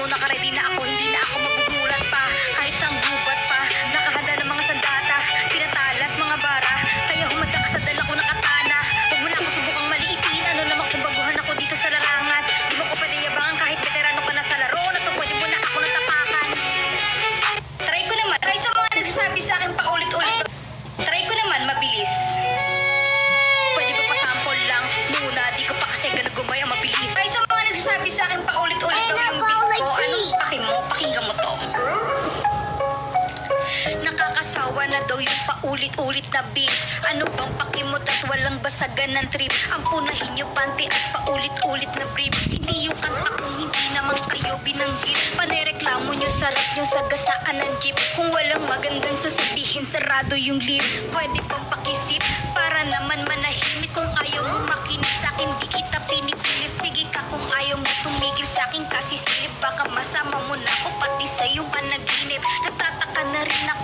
mo, nakaredy na ako, hindi na ako magugulat pa. Kahit sang gubat pa, nakahanda ng mga sandata, tinatalas mga bara, kaya humanda ka sa dala ko na katana. Huwag mo na ako subukang maliitin, ano naman kung baguhan ako dito sa larangan. Di mo ko pwede yabangan kahit veterano ka na sa laro, na to pwede mo na ako natapakan. Try ko naman, try sa mga nagsasabi sa akin paulit-ulit. Try ko naman, mabilis. Pwede ba pa-sample lang muna, di ko pa kasi ganun gumaya mabilis. Try sa mga nagsasabi sa akin paulit-ulit daw yung beat ko. Anong paki mo? Pakinggan mo to. Nakakasawa na daw yung paulit-ulit na beat. Ano bang pakimot at walang basagan ng trip? Ang punahin yung panty at paulit-ulit na brief. Hindi yung kanta kung hindi naman kayo binanggit. Panereklamo nyo, sarap yung sagasaan ng jeep. Kung walang magandang sasabihin, sarado yung lip. Pwede bang pakisip para naman manahimik? Kung ayaw mo makinig sa'kin, di kita pinipilit. Sige ka kung ayaw mo tumigil sa'kin kasi silip. Baka masama mo na ako pati sa iyong panaginip. Nagtataka na rin ako